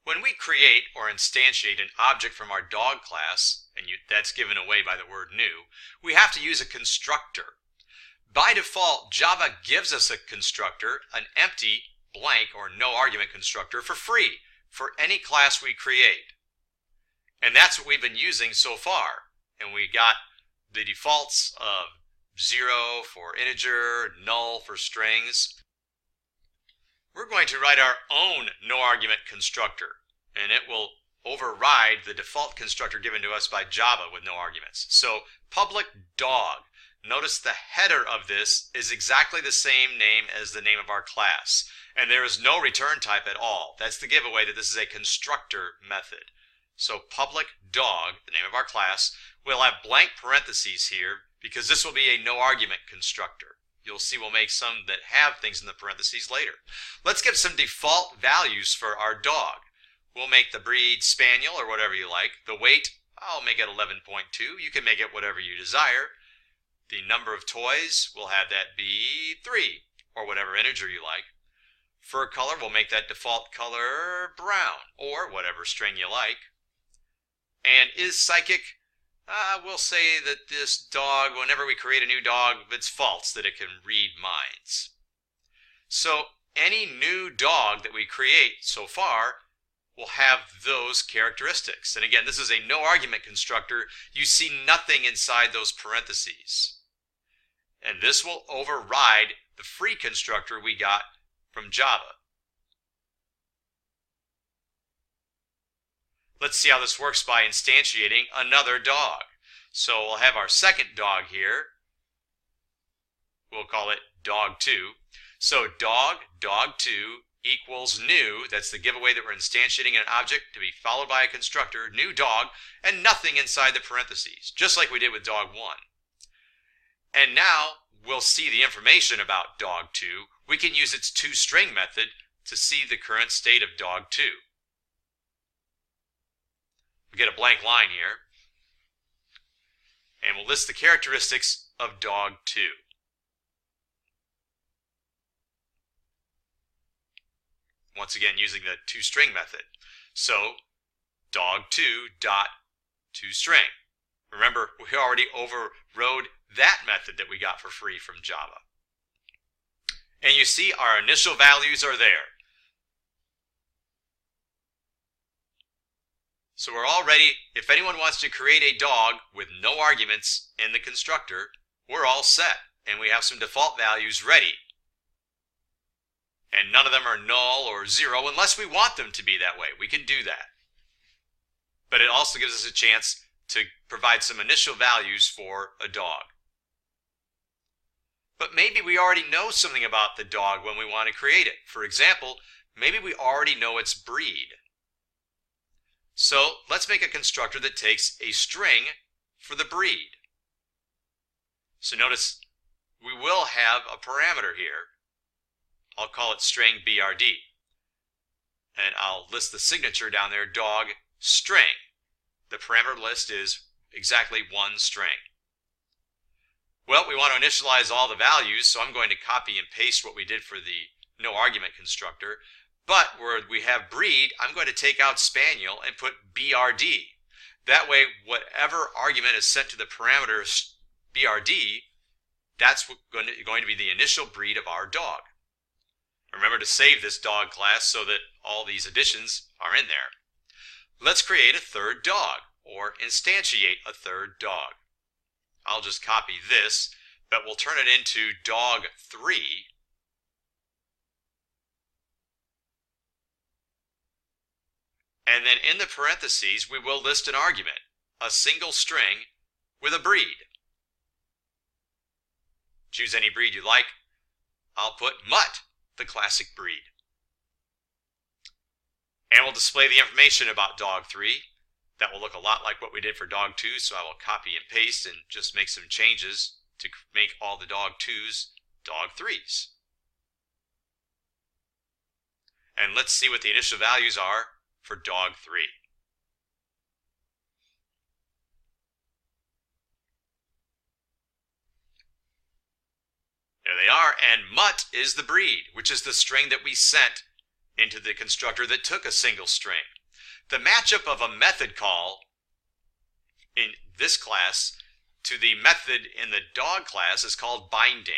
When we create or instantiate an object from our dog class, and that's given away by the word new, we have to use a constructor. By default, Java gives us a constructor, an empty, blank, or no argument constructor for free for any class we create. And that's what we've been using so far. And we got the defaults of 0 for integer, null for strings. We're going to write our own no argument constructor, and it will override the default constructor given to us by Java with no arguments. So public dog. Notice the header of this is exactly the same name as the name of our class, and there is no return type at all. That's the giveaway that this is a constructor method. So public dog, the name of our class, will have blank parentheses here because this will be a no argument constructor. You'll see we'll make some that have things in the parentheses later. Let's give some default values for our dog. We'll make the breed spaniel or whatever you like. The weight, I'll make it 11.2. You can make it whatever you desire. The number of toys, we'll have that be 3 or whatever integer you like. Fur color, we'll make that default color brown or whatever string you like. And is psychic, we'll say that this dog, whenever we create a new dog, it's false that it can read minds. So any new dog that we create so far will have those characteristics. And again, this is a no argument constructor. You see nothing inside those parentheses. And this will override the free constructor we got from Java. Let's see how this works by instantiating another dog. So we'll have our second dog here. We'll call it dog2. So dog2 equals new. That's the giveaway that we're instantiating an object to be followed by a constructor, new dog, and nothing inside the parentheses, just like we did with dog1. And now we'll see the information about dog2. We can use its toString method to see the current state of dog2. We get a blank line here, and we'll list the characteristics of dog2. Once again, using the toString method. So dog2 dot toString. Remember, we already overrode that method that we got for free from Java. And you see our initial values are there. So we're all ready. If anyone wants to create a dog with no arguments in the constructor, we're all set. And we have some default values ready. And none of them are null or 0 unless we want them to be that way. We can do that. But it also gives us a chance to provide some initial values for a dog. But maybe we already know something about the dog when we want to create it. For example, maybe we already know its breed. So let's make a constructor that takes a string for the breed. So notice we will have a parameter here. I'll call it string BRD. And I'll list the signature down there, dog string. The parameter list is exactly one string. Well, we want to initialize all the values, so I'm going to copy and paste what we did for the no argument constructor. But where we have breed, I'm going to take out spaniel and put BRD. That way, whatever argument is sent to the parameter BRD, that's going to be the initial breed of our dog. Remember to save this dog class so that all these additions are in there. Let's create a third dog, or instantiate a third dog. I'll just copy this, but we'll turn it into dog3. And then in the parentheses, we will list an argument, a single string with a breed. Choose any breed you like. I'll put mutt, the classic breed. And we'll display the information about dog3. That will look a lot like what we did for dog2, so I will copy and paste and just make some changes to make all the dog2s dog3s. And let's see what the initial values are for dog3. There they are, and mutt is the breed, which is the string that we sent into the constructor that took a single string. The matchup of a method call in this class to the method in the dog class is called binding.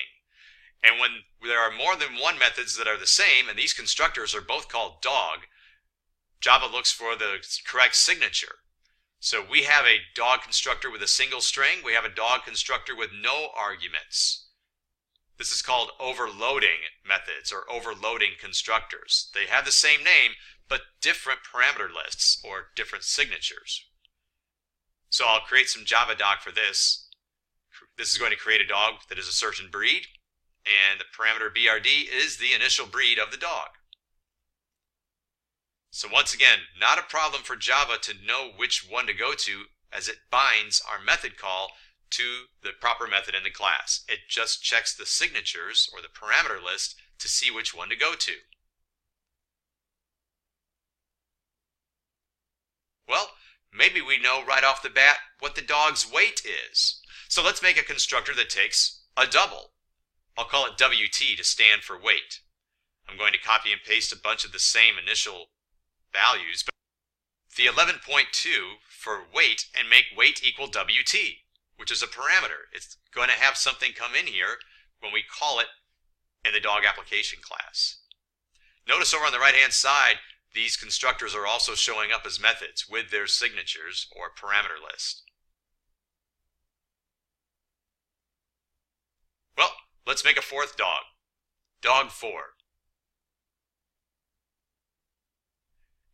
And when there are more than one methods that are the same, and these constructors are both called dog, Java looks for the correct signature. So we have a dog constructor with a single string. We have a dog constructor with no arguments. This is called overloading methods or overloading constructors. They have the same name, but different parameter lists or different signatures. So I'll create some Java doc for this. This is going to create a dog that is a certain breed, and the parameter BRD is the initial breed of the dog. So once again, not a problem for Java to know which one to go to, as it binds our method call to the proper method in the class. It just checks the signatures or the parameter list to see which one to go to. Well, maybe we know right off the bat what the dog's weight is. So let's make a constructor that takes a double. I'll call it WT to stand for weight. I'm going to copy and paste a bunch of the same initial values, but the 11.2 for weight, and make weight equal WT, which is a parameter. It's going to have something come in here when we call it in the dog application class. Notice over on the right hand side, these constructors are also showing up as methods with their signatures or parameter list. Well, let's make a fourth dog, dog 4.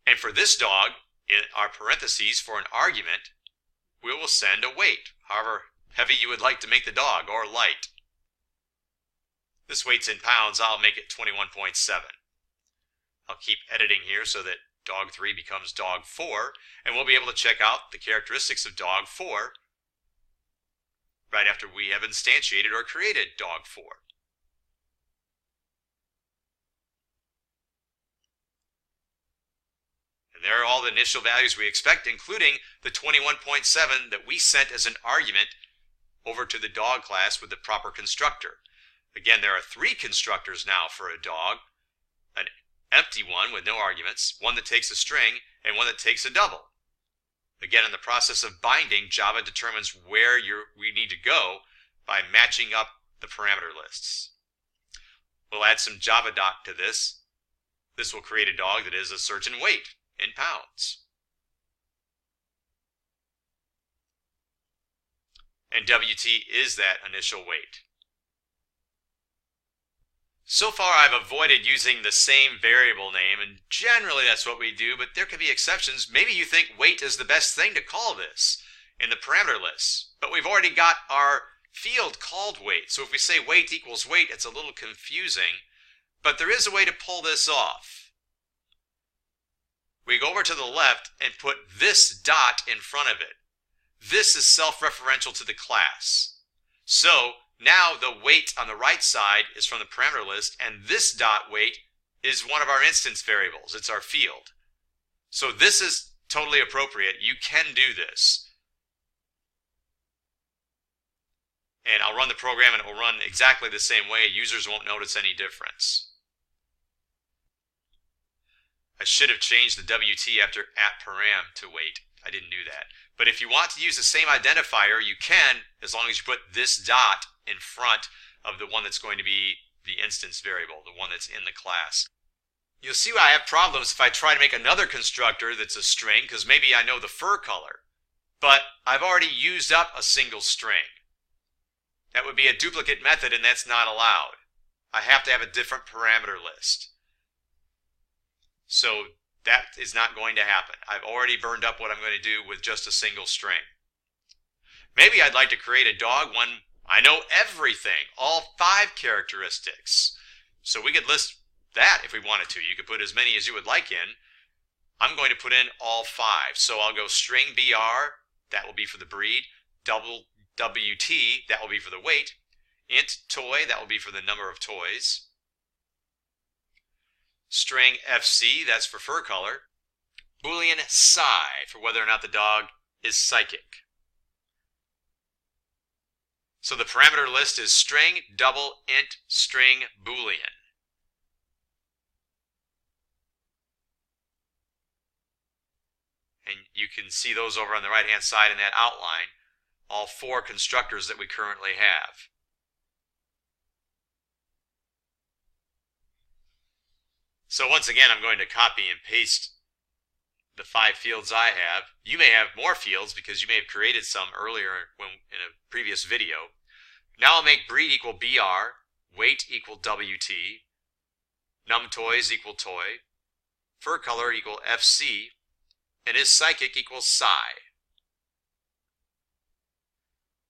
And for this dog, in our parentheses for an argument, we will send a weight, however heavy you would like to make the dog, or light. This weight's in pounds, I'll make it 21.7. I'll keep editing here so that dog 3 becomes dog 4, and we'll be able to check out the characteristics of dog 4 right after we have instantiated or created dog 4. And there are all the initial values we expect, including the 21.7 that we sent as an argument over to the dog class with the proper constructor. Again, there are 3 constructors now for a dog, an empty one with no arguments, one that takes a string, and one that takes a double. Again, in the process of binding, Java determines where we need to go by matching up the parameter lists. We'll add some Java doc to this. This will create a dog that is a certain weight in pounds. And WT is that initial weight. So far I've avoided using the same variable name, and generally that's what we do, but there could be exceptions. Maybe you think weight is the best thing to call this in the parameter list, but we've already got our field called weight. So if we say weight equals weight, it's a little confusing, but there is a way to pull this off. We go over to the left and put this dot in front of it. This is self-referential to the class. So now the weight on the right side is from the parameter list, and this dot weight is one of our instance variables. It's our field. So this is totally appropriate. You can do this. And I'll run the program and it will run exactly the same way. Users won't notice any difference. I should have changed the WT after @param to weight. I didn't do that. But if you want to use the same identifier, you can, as long as you put this dot in front of the one that's going to be the instance variable, the one that's in the class. You'll see why I have problems if I try to make another constructor that's a string, because maybe I know the fur color, but I've already used up a single string. That would be a duplicate method, and that's not allowed. I have to have a different parameter list. So that is not going to happen. I've already burned up what I'm going to do with just a single string. Maybe I'd like to create a dog when I know everything, all 5 characteristics. So we could list that if we wanted to. You could put as many as you would like in. I'm going to put in all 5. So I'll go string BR, that will be for the breed, double WT, that will be for the weight, int toy, that will be for the number of toys, string FC, that's for fur color, Boolean psi for whether or not the dog is psychic. So the parameter list is string, double, int, string, Boolean. you can see those over on the right hand side in that outline, all 4 constructors that we currently have. So once again, I'm going to copy and paste the 5 fields I have. You may have more fields because you may have created some earlier in a previous video. Now I'll make breed equal BR, weight equal WT, num toys equal toy, fur color equal FC, and is psychic equals psi.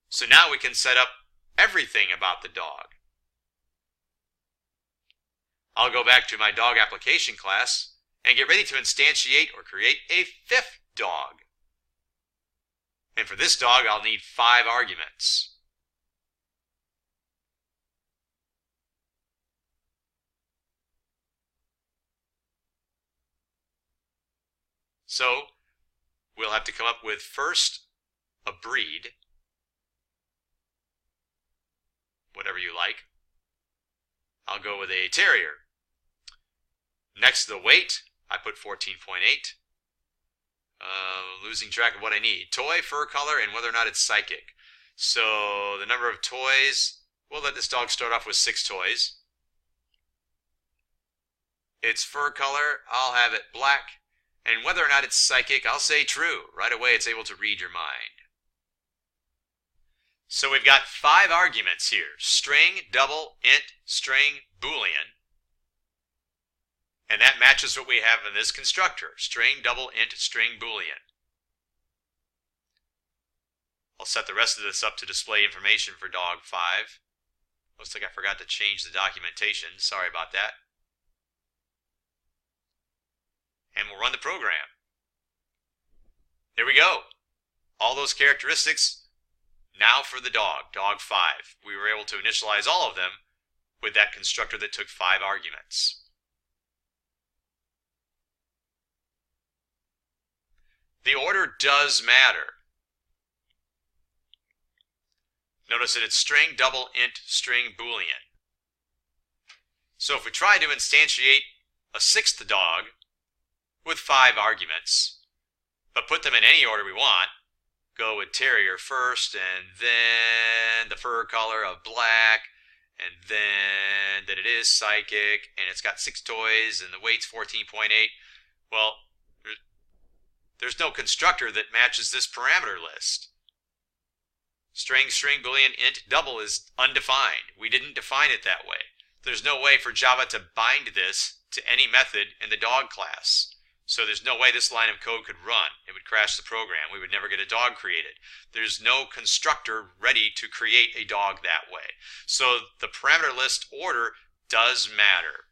So now we can set up everything about the dog. I'll go back to my dog application class and get ready to instantiate or create a 5th dog. And for this dog, I'll need 5 arguments. So we'll have to come up with first a breed, whatever you like. I'll go with a terrier. Next, the weight, I put 14.8. Losing track of what I need. Toy, fur color, and whether or not it's psychic. So the number of toys, we'll let this dog start off with 6 toys. Its fur color, I'll have it black. And whether or not it's psychic, I'll say true. Right away, it's able to read your mind. So we've got 5 arguments here. String, double, int, string, boolean. And that matches what we have in this constructor. String, double, int, string, boolean. I'll set the rest of this up to display information for dog 5. Looks like I forgot to change the documentation. Sorry about that. And we'll run the program. There we go. All those characteristics. Now for the dog, dog 5. We were able to initialize all of them with that constructor that took 5 arguments. The order does matter. Notice that it's string, double, int, string, boolean. So if we try to instantiate a 6th dog with 5 arguments, but put them in any order we want, go with terrier first, and then the fur color of black, and then that it is psychic, and it's got 6 toys, and the weight's 14.8. Well, there's no constructor that matches this parameter list. String, string, boolean, int, double is undefined. We didn't define it that way. There's no way for Java to bind this to any method in the dog class. So there's no way this line of code could run. It would crash the program. We would never get a dog created. There's no constructor ready to create a dog that way. So the parameter list order does matter.